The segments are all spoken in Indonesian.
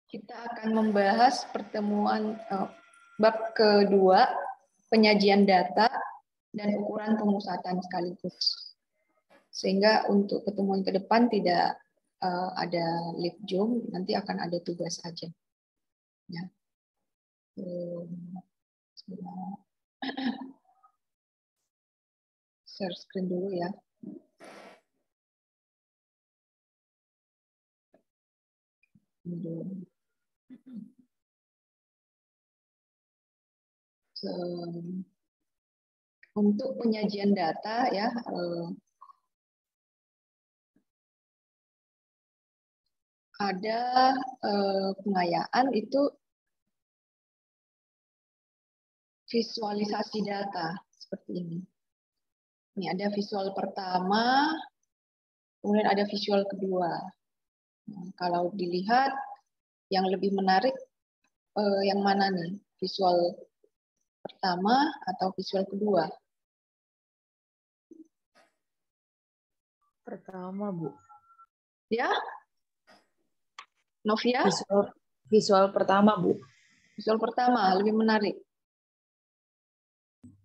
Kita akan membahas pertemuan bab kedua, penyajian data dan ukuran pemusatan sekaligus. Sehingga untuk pertemuan ke depan tidak ada live Zoom, nanti akan ada tugas aja. Ya. Share screen dulu ya. Untuk penyajian data ya, ada pengayaan itu visualisasi data seperti ini. Ini ada visual pertama, kemudian ada visual kedua. Nah, kalau dilihat yang lebih menarik yang mana nih? Visual pertama atau visual kedua? Pertama, Bu. Ya? Novia? Visual pertama, Bu. Visual pertama lebih menarik.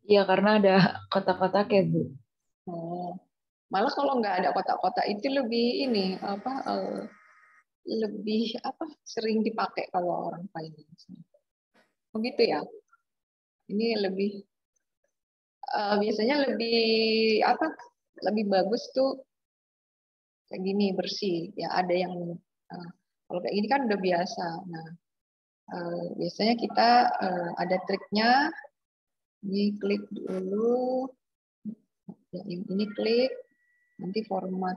Iya, karena ada kotak-kotak ya, Bu. Oh. Malah kalau nggak ada kotak-kotak itu lebih ini lebih sering dipakai kalau orang finance. Begitu ya. Ini lebih biasanya lebih bagus tuh kayak gini bersih ya, ada yang kalau kayak gini kan udah biasa. Nah biasanya kita ada triknya, ini klik dulu ya, ini klik, nanti format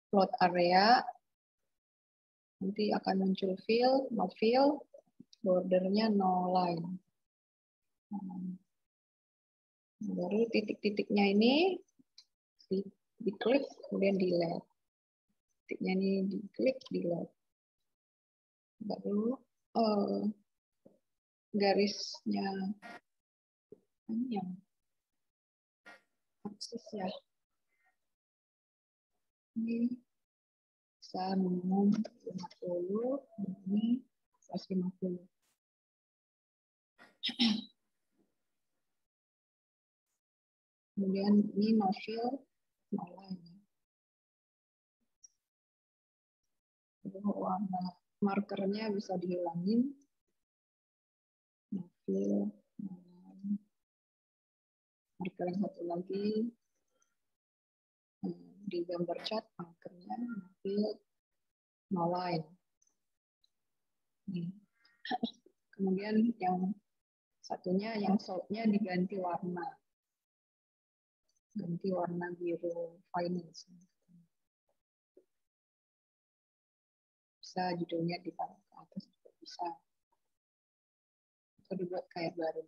plot area, nanti akan muncul fill, no fill, bordernya no line. Baru titik-titiknya ini diklik, kemudian delete. Titiknya ini diklik, delete. Baru garisnya ini yang akses ya. Ini bisa minimum 50, ini 150. Kemudian ini no fill, no line. Warna markernya bisa dihilangin. No fill, no line. Marker yang satu lagi di gambar chat markernya no fill, no line. Kemudian yang satunya yang solve-nya diganti warna. Ganti warna biru finance. Bisa judulnya ditaruh ke atas juga bisa. Atau dibuat kayak baru.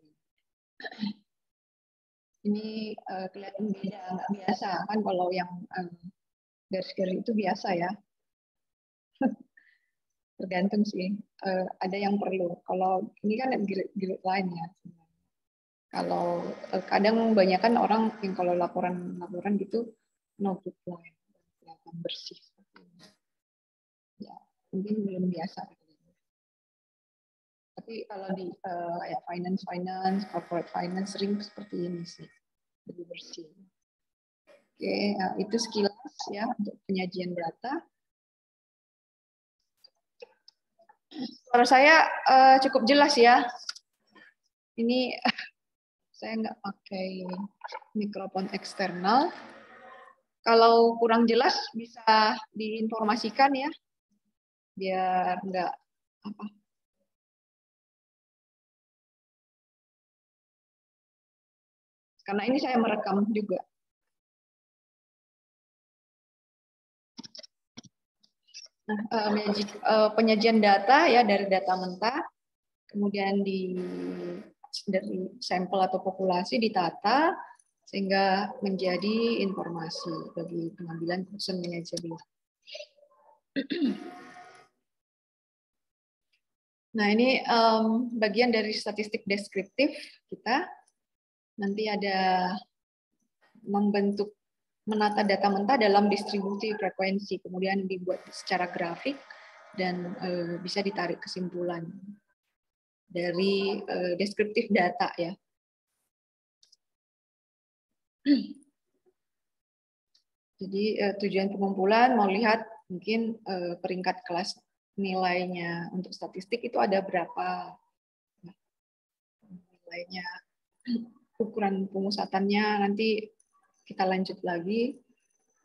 Ini kelihatan beda, nggak biasa kan kalau yang garis-garis itu biasa ya. Tergantung sih. Ada yang perlu. Kalau ini kan grid line ya. Kalau kadang kebanyakan orang yang kalau laporan gitu no grid line, kelihatan bersih. Ya, mungkin belum biasa. Tapi kalau di kayak finance, corporate finance sering seperti ini sih, lebih bersih. Oke, itu sekilas ya untuk penyajian data. Suara saya cukup jelas ya. Ini saya nggak pakai mikrofon eksternal. Kalau kurang jelas bisa diinformasikan ya, biar nggak apa. Karena ini saya merekam juga. Nah, penyajian data ya dari data mentah, kemudian dari sampel atau populasi ditata sehingga menjadi informasi bagi pengambilan keputusan manajemen. Nah, ini bagian dari statistik deskriptif kita. Nanti ada menata data mentah dalam distribusi frekuensi, kemudian dibuat secara grafik dan bisa ditarik kesimpulan dari deskriptif data ya. Jadi tujuan pengumpulan mau lihat mungkin peringkat kelas nilainya untuk statistik itu ada berapa nilainya, ukuran pemusatannya, nanti kita lanjut lagi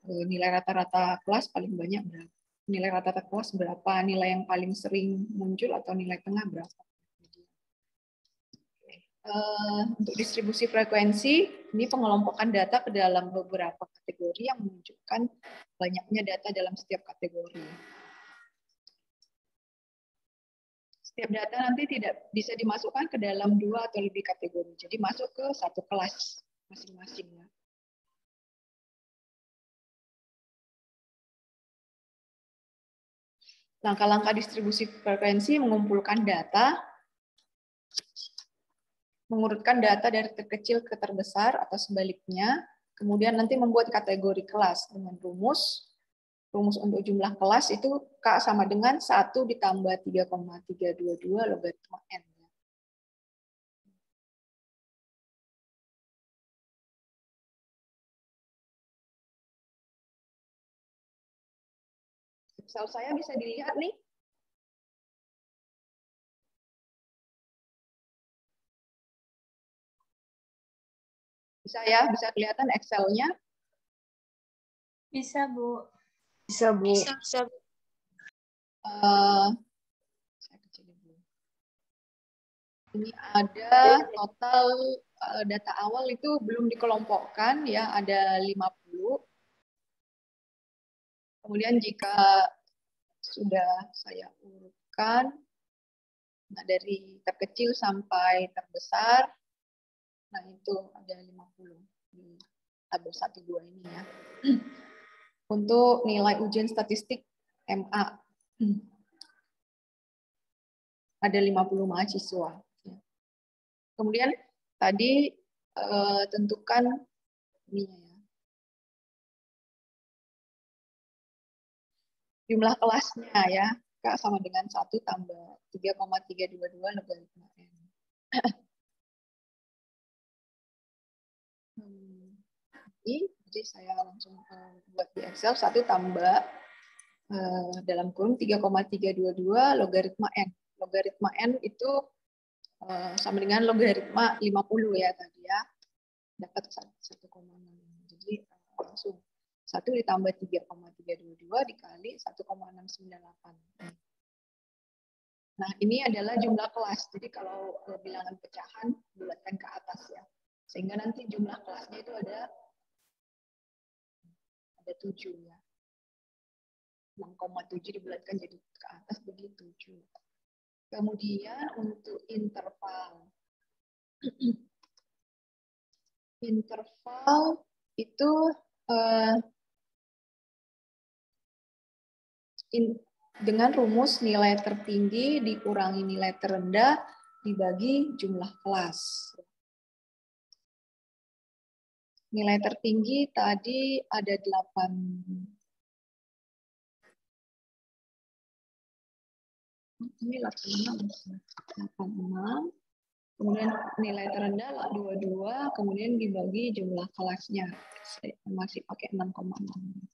nilai rata-rata kelas paling banyak berapa, nilai rata-rata kelas berapa, nilai yang paling sering muncul atau nilai tengah berapa. Untuk distribusi frekuensi, ini pengelompokan data ke dalam beberapa kategori yang menunjukkan banyaknya data dalam setiap kategori. Setiap data nanti tidak bisa dimasukkan ke dalam 2 atau lebih kategori, jadi masuk ke satu kelas masing-masing. Langkah-langkah distribusi frekuensi mengumpulkan data, mengurutkan data dari terkecil ke terbesar atau sebaliknya, kemudian nanti membuat kategori kelas dengan rumus. Rumus untuk jumlah kelas itu K sama dengan 1 ditambah 3,322 logaritma N. Excel saya bisa dilihat nih. Bisa ya, bisa kelihatan Excel-nya? Bisa, Bu. Bisa, Bu. Bisa. Saya kecilin dulu. Ini ada total data awal itu belum dikelompokkan ya, ada 50. Kemudian jika sudah saya urutkan, nah dari terkecil sampai terbesar, nah itu ada 50 di tabel 1, 2 ini ya. Untuk nilai ujian statistik MA, ada 50 mahasiswa. Kemudian tadi tentukan ini ya, jumlah kelasnya ya, K sama dengan 1 tambah 3,322 logaritma N. Jadi saya langsung buat di Excel 1 tambah dalam kurung 3,322 logaritma N. Logaritma N itu sama dengan logaritma 50 ya tadi ya. Dapat 1,6. Jadi langsung 1 ditambah 3,322 dikali 1,698. Nah, ini adalah jumlah kelas. Jadi kalau bilangan pecahan bulatkan ke atas ya. Sehingga nanti jumlah kelasnya itu ada 7 ya. 6,7 dibulatkan jadi ke atas begitu 7. Kemudian untuk interval. Interval itu dengan rumus nilai tertinggi dikurangi nilai terendah dibagi jumlah kelas. Nilai tertinggi tadi ada 8. Ini 86. Kemudian nilai terendah 22, kemudian dibagi jumlah kelasnya. Masih pakai 6,6.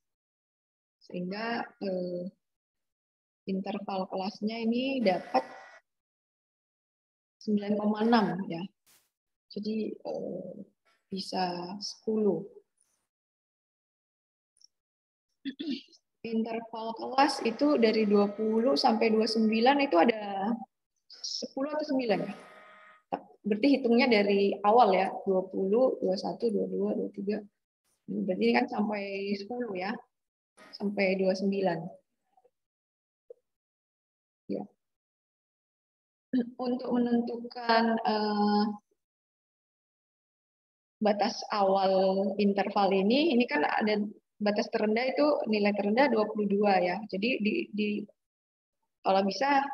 Sehingga interval kelasnya ini dapat 9,6 ya. Jadi bisa 10. Interval kelas itu dari 20 sampai 29 itu ada 10 atau 9 ya? Berarti hitungnya dari awal ya, 20, 21, 22, 23. Berarti ini kan sampai 10 ya. Sampai 29. Ya. Untuk menentukan batas awal interval ini kan ada batas terendah itu nilai terendah 22 ya. Jadi kalau bisa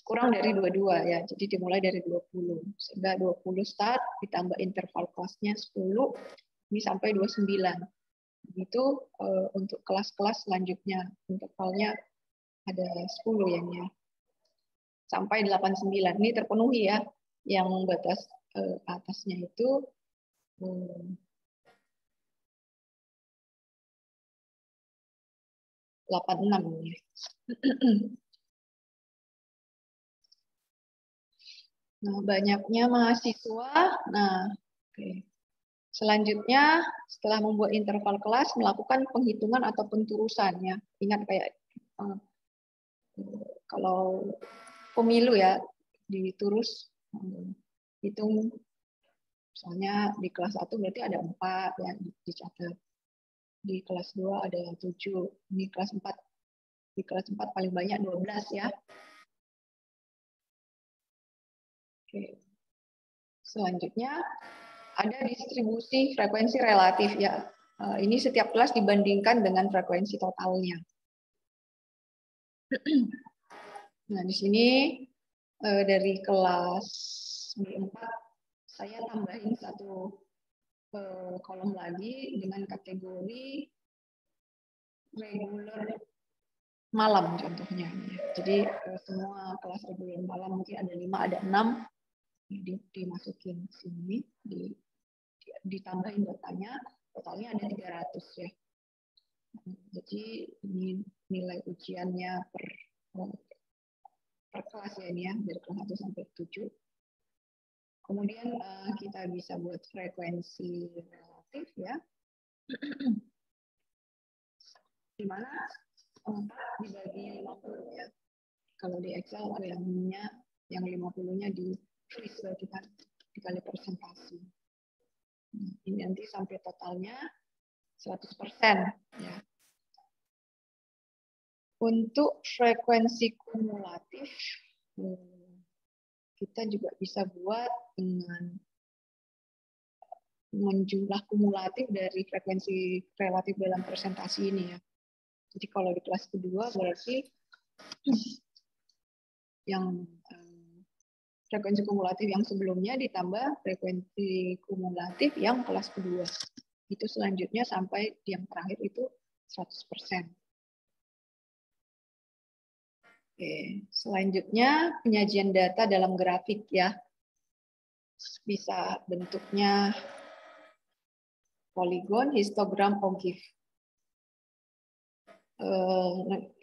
kurang dari 22 ya. Jadi dimulai dari 20. Sehingga 20 start ditambah interval kelasnya 10 ini sampai 29. Begitu untuk kelas-kelas selanjutnya intervalnya ada 10 yang ya. Sampai 89. Ini terpenuhi ya. Yang batas atasnya itu 86 ya. Nah, banyaknya mahasiswa. Nah, oke. Selanjutnya, setelah membuat interval kelas, melakukan penghitungan atau penturusan ya. Ingat kayak kalau pemilu ya, diturus, hitung. Misalnya di kelas 1 berarti ada 4 ya, dicatat. Di kelas 2 ada 7. Di kelas 4. Di kelas 4 paling banyak 12 ya. Oke. Selanjutnya, ada distribusi frekuensi relatif ya. Ini setiap kelas dibandingkan dengan frekuensi totalnya. Nah, di sini dari kelas B4 saya tambahin satu kolom lagi dengan kategori reguler malam contohnya. Jadi semua kelas reguler malam mungkin ada 5, ada 6 dimasukin sini, ditambahin datanya, totalnya ada 300 ya. Jadi ini nilai ujiannya per kelas ya ini ya, dari kelas 1 sampai 7. Kemudian kita bisa buat frekuensi relatif ya. Di mana 4 dibagi 50 ya. Kalau di Excel yang 50-nya di freeze berarti kan dikali persentase. Ini nanti sampai totalnya 100% ya. Untuk frekuensi kumulatif kita juga bisa buat dengan jumlah kumulatif dari frekuensi relatif dalam presentasi ini ya. Jadi kalau di kelas kedua berarti yang frekuensi kumulatif yang sebelumnya ditambah frekuensi kumulatif yang kelas kedua. Itu selanjutnya sampai yang terakhir itu 100%. Oke, selanjutnya penyajian data dalam grafik ya. Bisa bentuknya poligon, histogram, OGIF.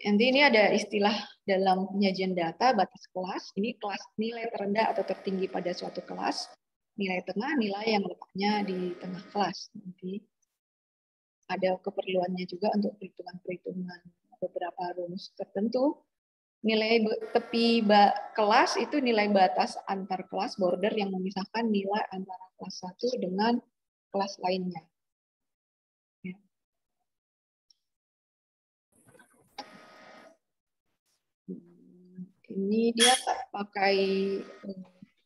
Nanti ini ada istilah dalam penyajian data batas kelas. Ini kelas nilai terendah atau tertinggi pada suatu kelas. Nilai tengah, nilai yang letaknya di tengah kelas. Nanti ada keperluannya juga untuk perhitungan-perhitungan beberapa rumus tertentu. Nilai tepi kelas itu nilai batas antar kelas, border yang memisahkan nilai antara kelas 1 dengan kelas lainnya. Ya. Ini dia pakai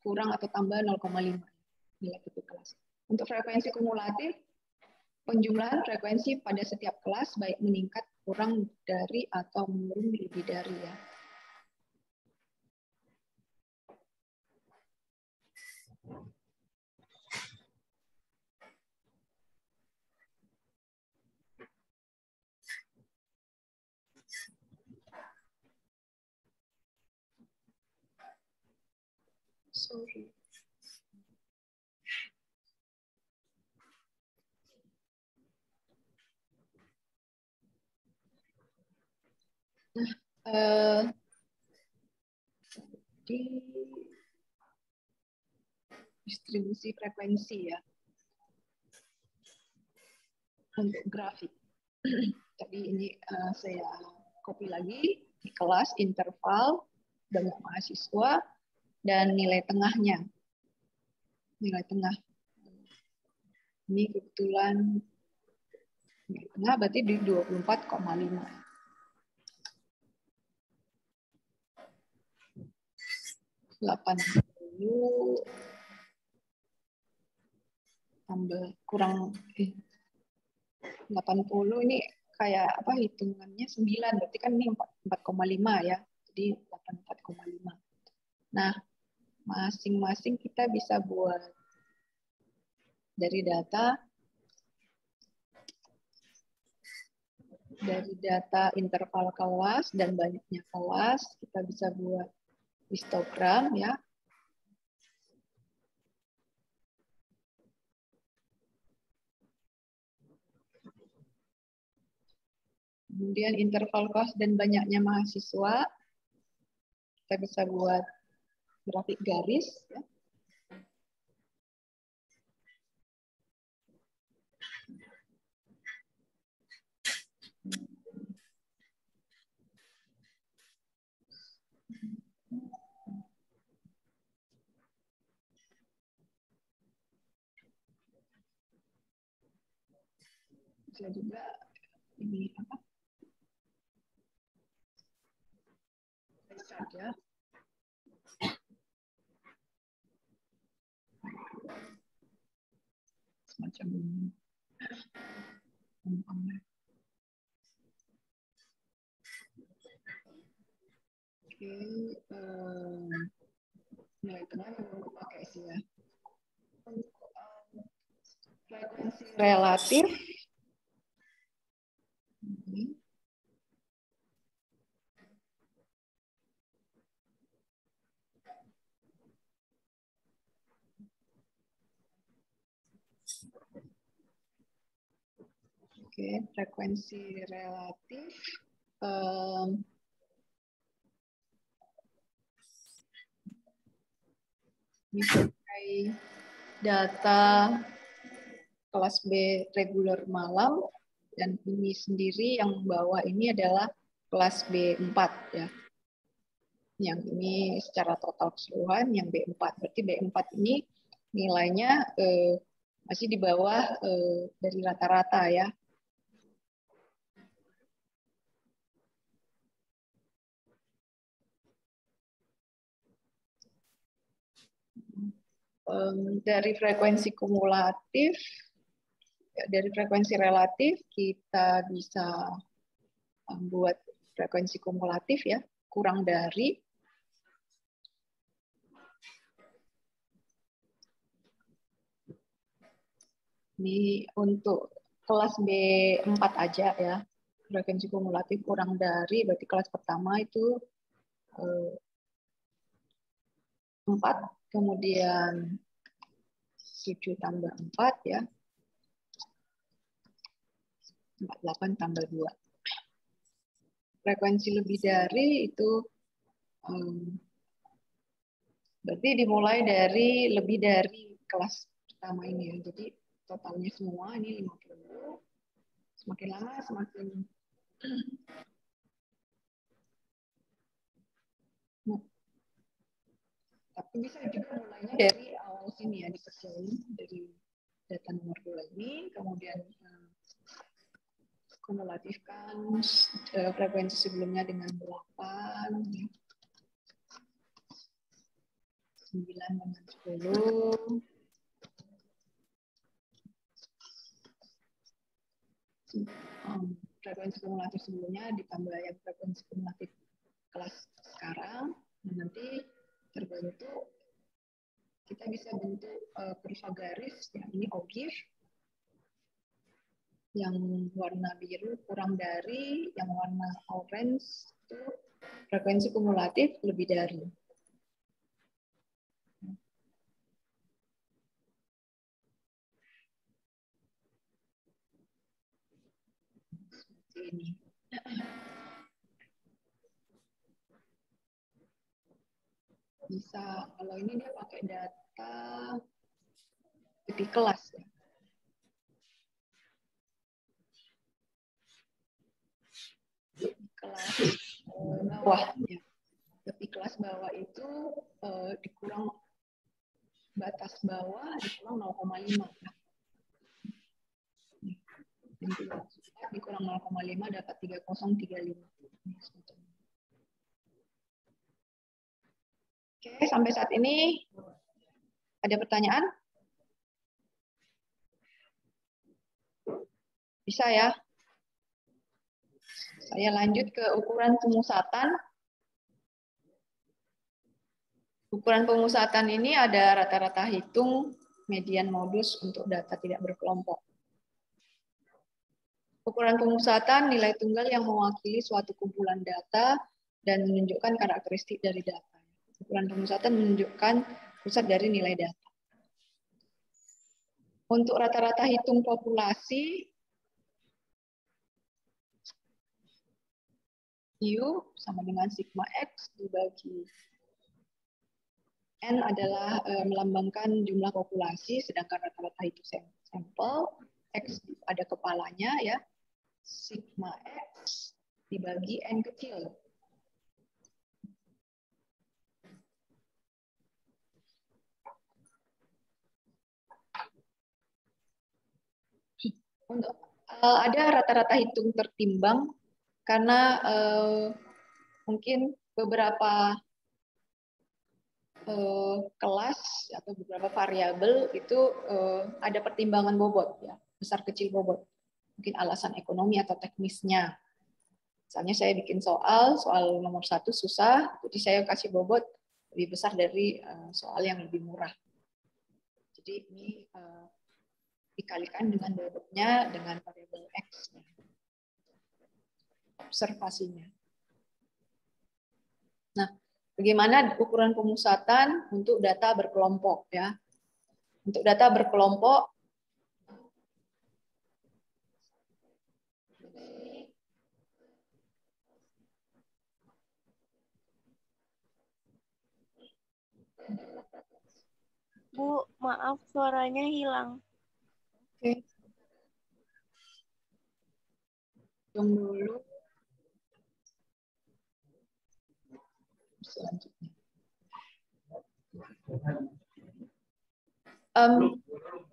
kurang atau tambah 0,5 nilai tepi kelas. Untuk frekuensi kumulatif, penjumlahan frekuensi pada setiap kelas baik meningkat, kurang dari, atau menurun lebih dari ya. Sorry. Nah, di distribusi frekuensi ya untuk grafik. Jadi ini saya copy lagi di kelas interval banyak mahasiswa dan nilai tengahnya. Nilai tengah. Ini kebetulan nilai tengah berarti di 24,5. Tambah kurang 80 ini kayak apa hitungannya 9 berarti kan ini 4,5 ya. Jadi 84,5. Nah, masing-masing kita bisa buat dari data Dari data interval kelas dan banyaknya kelas, kita bisa buat histogram ya. Kemudian interval kelas dan banyaknya mahasiswa, kita bisa buat grafik garis ya. Bisa juga ini apa? Chart ya. Semacam ini. Oke, nilai tengah yang mau pakai sih ya. Frekuensi relatif. Oke, frekuensi relatif. Pakai data kelas B reguler malam, dan ini sendiri yang membawa ini adalah kelas B4 ya. Yang ini secara total keseluruhan yang B4. Berarti B4 ini nilainya masih di bawah dari rata-rata ya. Dari frekuensi kumulatif, dari frekuensi relatif kita bisa buat frekuensi kumulatif ya, kurang dari ini untuk kelas B4 aja ya, frekuensi kumulatif kurang dari, berarti kelas pertama itu 4, kemudian 7 tambah 4 ya, 48 tambah 2. Frekuensi lebih dari itu berarti dimulai dari lebih dari kelas pertama ini ya. Jadi totalnya semua ini 50. Semakin lama semakin tapi bisa juga mulainya dari awal sini ya, dikerjain dari data nomor 2 ini, kemudian kumulatifkan frekuensi sebelumnya dengan 8 ya. 9 dengan 10. Frekuensi kumulatif sebelumnya ditambah yang frekuensi kumulatif kelas sekarang. Nanti terbentuk, kita bisa bentuk kurva garis yang ini ogif, yang warna biru kurang dari, yang warna orange itu frekuensi kumulatif lebih dari. Seperti ini. Bisa, kalau ini dia pakai data di kelas ya. Kelas bawah ya. Tapi kelas bawah itu dikurang batas bawah dikurang 0,5 ya. Dikurang 0,5 dapat 3035. Oke, sampai saat ini ada pertanyaan? Bisa ya? Saya lanjut ke ukuran pemusatan. Ukuran pemusatan ini ada rata-rata hitung, median, modus untuk data tidak berkelompok. Ukuran pemusatan nilai tunggal yang mewakili suatu kumpulan data dan menunjukkan karakteristik dari data. Ukuran pemusatan menunjukkan pusat dari nilai data. Untuk rata-rata hitung populasi, U sama dengan sigma X dibagi N adalah melambangkan jumlah populasi, sedangkan rata-rata itu sampel, X ada kepalanya ya, sigma X dibagi N kecil. Untuk ada rata-rata hitung tertimbang karena mungkin beberapa kelas atau beberapa variabel itu ada pertimbangan bobot ya, besar kecil bobot. Mungkin alasan ekonomi atau teknisnya. Misalnya saya bikin soal nomor 1 susah, jadi saya kasih bobot lebih besar dari soal yang lebih murah. Jadi ini dikalikan dengan bobotnya dengan variabel X. Observasinya. Nah, bagaimana ukuran pemusatan untuk data berkelompok ya? Untuk data berkelompok Bu, maaf suaranya hilang. Oke. Tunggu dulu. Selanjutnya.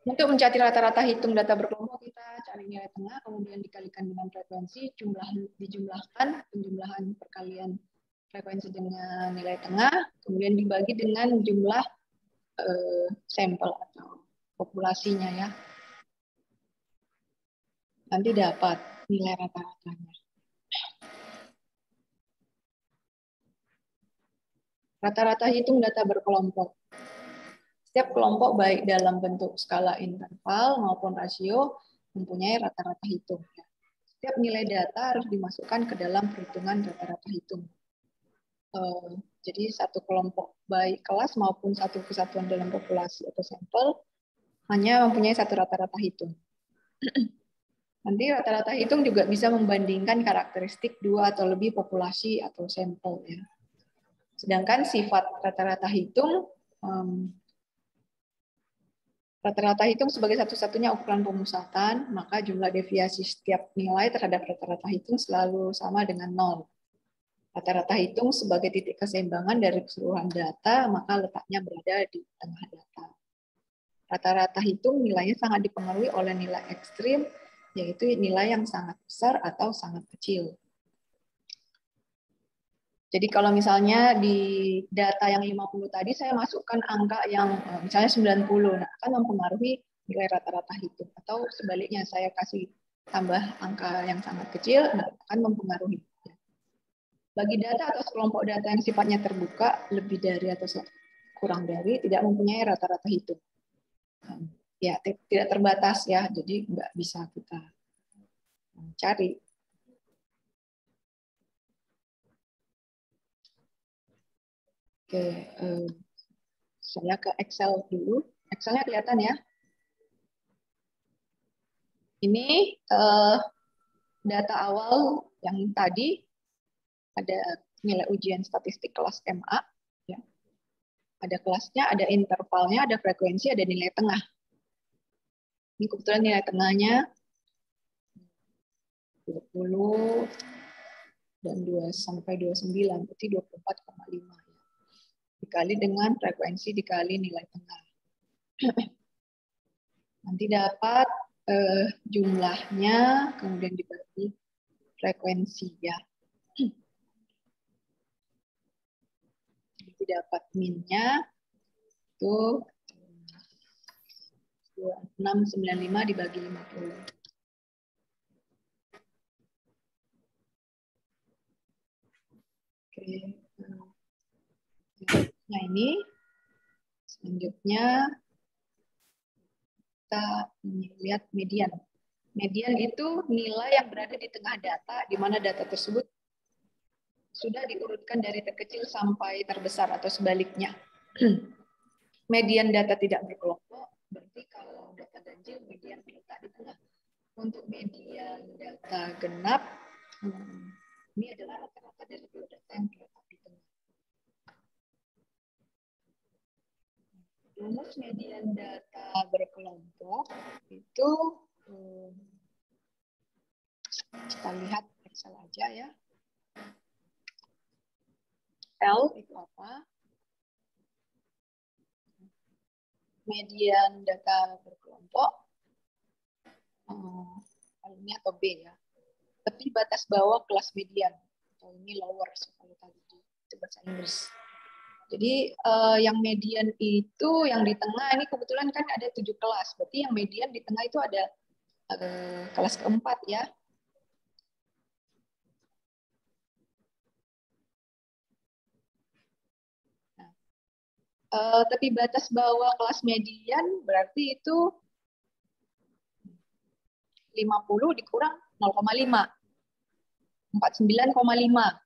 Untuk mencari rata-rata hitung data berkelompok, kita cari nilai tengah, kemudian dikalikan dengan frekuensi, dijumlahkan, penjumlahan perkalian frekuensi dengan nilai tengah, kemudian dibagi dengan jumlah sampel atau populasinya ya. Nanti dapat nilai rata-ratanya. Rata-rata hitung data berkelompok. Setiap kelompok baik dalam bentuk skala interval maupun rasio mempunyai rata-rata hitung. Setiap nilai data harus dimasukkan ke dalam perhitungan rata-rata hitung. Jadi satu kelompok baik kelas maupun satu kesatuan dalam populasi atau sampel hanya mempunyai satu rata-rata hitung. Nanti rata-rata hitung juga bisa membandingkan karakteristik dua atau lebih populasi atau sampel. Ya. Sedangkan sifat rata-rata hitung sebagai satu-satunya ukuran pemusatan, maka jumlah deviasi setiap nilai terhadap rata-rata hitung selalu sama dengan 0. Rata-rata hitung sebagai titik keseimbangan dari keseluruhan data, maka letaknya berada di tengah data. Rata-rata hitung nilainya sangat dipengaruhi oleh nilai ekstrim, yaitu nilai yang sangat besar atau sangat kecil. Jadi kalau misalnya di data yang 50 tadi saya masukkan angka yang misalnya 90, nah akan mempengaruhi nilai rata-rata hitung. Atau sebaliknya saya kasih tambah angka yang sangat kecil, nah akan mempengaruhi. Bagi data atau sekelompok data yang sifatnya terbuka, lebih dari atau kurang dari, tidak mempunyai rata-rata hitung. Ya, tidak terbatas ya, jadi nggak bisa kita cari. Oke, saya ke Excel dulu. Excelnya kelihatan ya. Ini data awal yang tadi ada nilai ujian statistik kelas MA. Ya. Ada kelasnya, ada intervalnya, ada frekuensi, ada nilai tengah. Ini kebetulan nilai tengahnya 20 dan 2 sampai 29, berarti 24,5. Dikali dengan frekuensi dikali nilai tengah. Nanti dapat jumlahnya, kemudian dibagi frekuensi ya. Nanti dapat min-nya itu 2695 dibagi 50. Oke. Nah ini selanjutnya kita lihat median. Median itu nilai yang berada di tengah data, di mana data tersebut sudah diurutkan dari terkecil sampai terbesar atau sebaliknya. Median data tidak berkelompok, berarti kalau data ganjil, median terletak di tengah. Untuk median data genap, ini adalah rata-rata dari dua data yang terletak di tengah. Rumus median data berkelompok itu kita lihat Excel aja ya. L itu apa? Median data berkelompok. Ini atau B ya. Tepi batas bawah kelas median. Atau ini lower kalau tadi itu bahasa Inggris. Jadi yang median itu yang di tengah ini kebetulan kan ada 7 kelas. Berarti yang median di tengah itu ada kelas keempat ya. Tepi batas bawah kelas median berarti itu 50 dikurang 0,5. 49,5.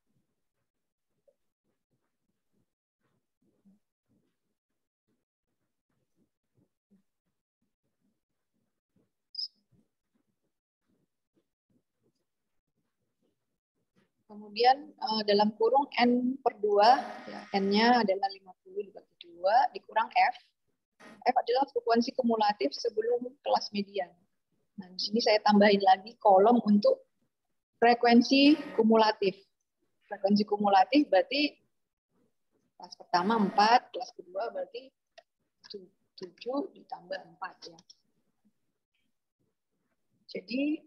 Kemudian dalam kurung N per 2, ya, N-nya adalah 50 dibagi 2, dikurang F. F adalah frekuensi kumulatif sebelum kelas median. Nah, di sini saya tambahin lagi kolom untuk frekuensi kumulatif. Frekuensi kumulatif berarti kelas pertama 4, kelas kedua berarti 7 ditambah 4 ya. Jadi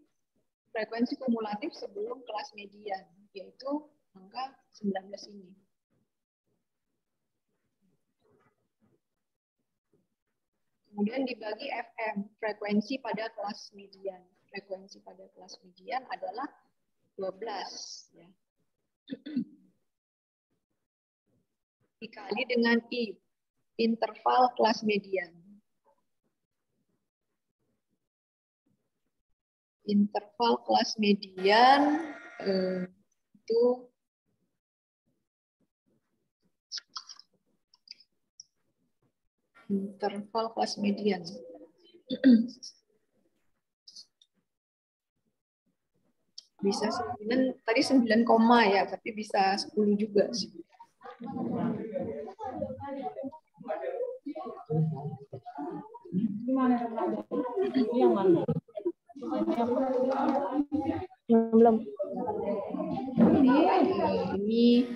frekuensi kumulatif sebelum kelas median, yaitu angka 19 ini. Kemudian dibagi FM, frekuensi pada kelas median. Frekuensi pada kelas median adalah 12. Ya. Dikali dengan I, interval kelas median. Interval kelas median itu interval kelas median. Bisa 9, tadi 9 koma ya, tapi bisa 10 juga sih. Belum. Ini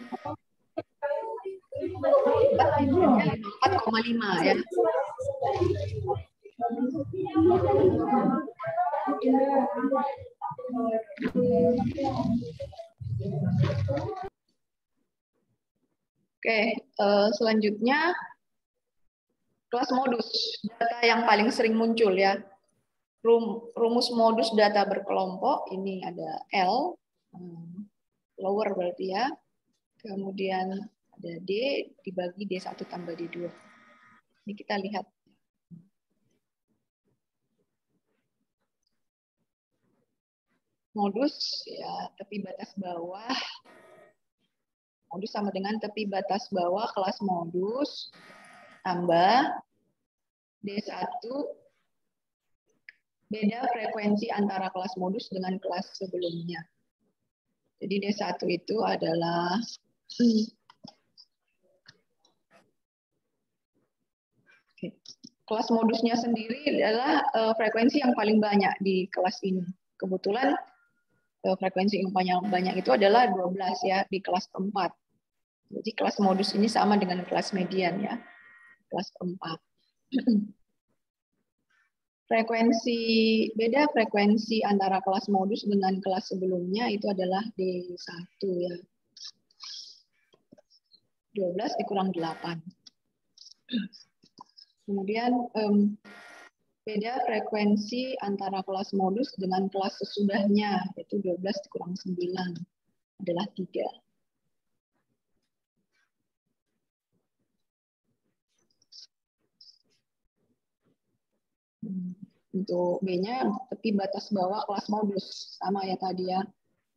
4,5 ya. Oke, selanjutnya kelas modus, data yang paling sering muncul ya. Rumus modus data berkelompok, ini ada L, lower berarti ya. Kemudian ada D dibagi D1 tambah D2. Ini kita lihat. Modus ya, tepi batas bawah. Modus sama dengan tepi batas bawah kelas modus tambah D1 beda frekuensi antara kelas modus dengan kelas sebelumnya. Jadi D1 itu adalah kelas modusnya sendiri adalah frekuensi yang paling banyak di kelas ini. Kebetulan frekuensi yang paling banyak itu adalah 12 ya di kelas keempat. Jadi kelas modus ini sama dengan kelas median ya, kelas keempat. Beda frekuensi antara kelas modus dengan kelas sebelumnya itu adalah D1 ya. 12 dikurang 8. Kemudian beda frekuensi antara kelas modus dengan kelas sesudahnya, yaitu 12 dikurang 9 adalah 3. Untuk B-nya, tapi batas bawah kelas modus. Sama ya tadi ya.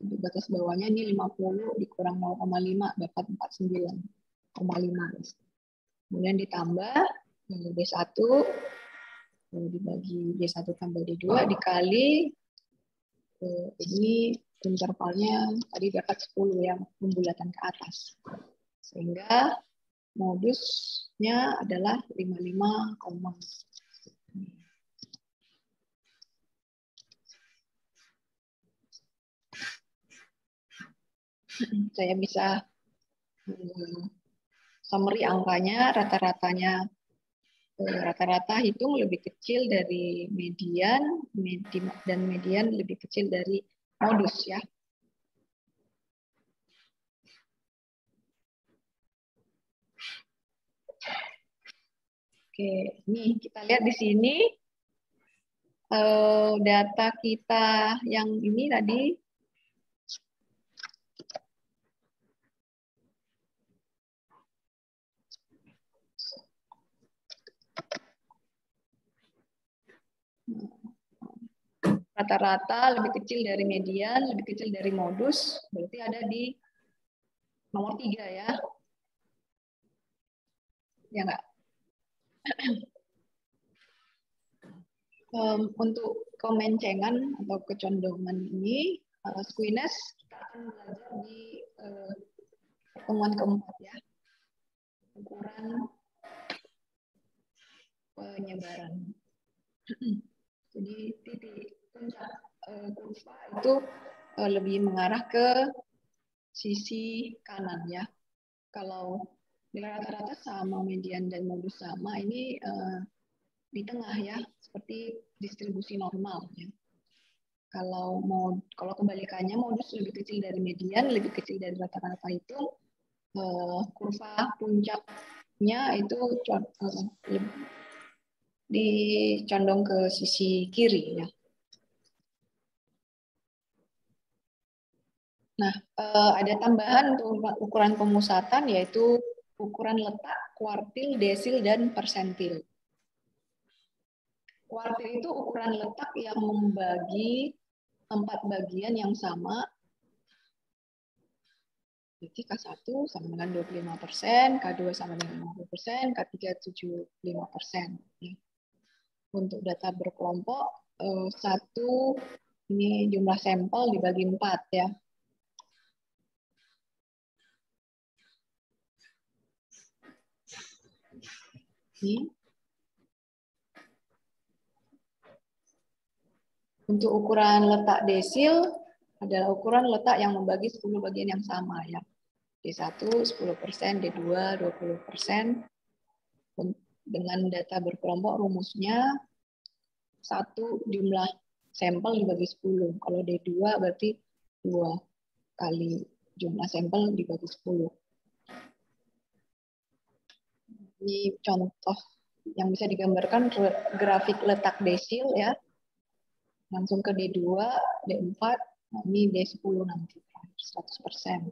Untuk batas bawahnya ini 50 dikurang 0,5 dapat 49,5. Kemudian ditambah D1 dibagi D1 tambah D2 dikali ini intervalnya tadi dapat 10 yang pembulatan ke atas. Sehingga modusnya adalah 55, saya bisa summary angkanya, rata-rata hitung lebih kecil dari median, dan median lebih kecil dari modus ya. Oke, nih kita lihat di sini data kita yang ini tadi. Rata-rata lebih kecil dari median, lebih kecil dari modus, berarti ada di nomor 3 ya. Ya enggak? Untuk kemencengan atau kecondongan ini, Squeeness kita akan belajar di pertemuan keempat ya. Ukuran penyebaran. Jadi titik puncak kurva itu lebih mengarah ke sisi kanan ya. Kalau bila rata-rata sama, median dan modus sama, ini di tengah ya, seperti distribusi normal ya. Kalau kebalikannya modus lebih kecil dari median, lebih kecil dari rata-rata itu kurva puncaknya itu dicondong ke sisi kiri ya. Nah, ada tambahan untuk ukuran pemusatan yaitu ukuran letak, kuartil, desil, dan persentil. Kuartil itu ukuran letak yang membagi 4 bagian yang sama. Jadi K1 sama dengan 25%, K2 sama dengan 50%, K3 75%. Untuk data berkelompok, 1 ini jumlah sampel dibagi 4 ya. Ini. Untuk ukuran letak desil adalah ukuran letak yang membagi 10 bagian yang sama ya. D1 10%, D2 20%. Dengan data berkelompok rumusnya 1 jumlah sampel dibagi 10. Kalau D2 berarti 2 kali jumlah sampel dibagi 10. Ini contoh yang bisa digambarkan grafik letak desil ya. Langsung ke D2, D4, nah ini D10 nanti 100%.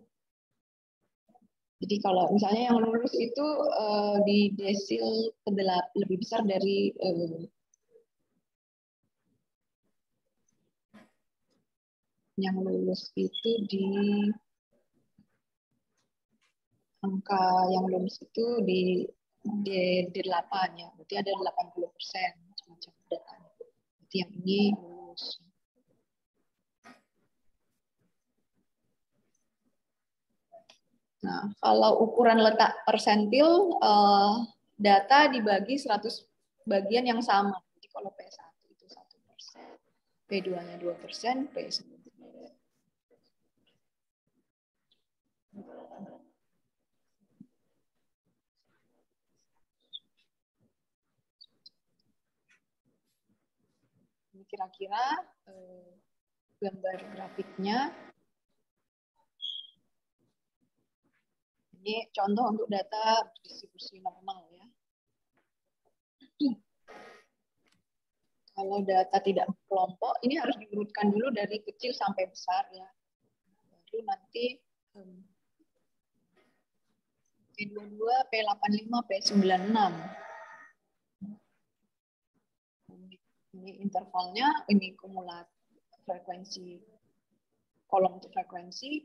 Jadi kalau misalnya yang lulus itu di desil lebih besar dari yang lulus itu di angka yang lulus itu di D8 ya. Berarti ada 80% semacam datanya. Berarti yang ini lulus. Nah, kalau ukuran letak persentil, data dibagi 100 bagian yang sama. Jadi kalau P1 itu 1%, P2-nya 2%, P1. Ini kira-kira gambar grafiknya. Ini contoh untuk data distribusi normal ya. Kalau data tidak berkelompok, ini harus diurutkan dulu dari kecil sampai besar ya. Baru nanti P22, P85, P96. Ini intervalnya, ini kumulatif frekuensi, kolom untuk frekuensi,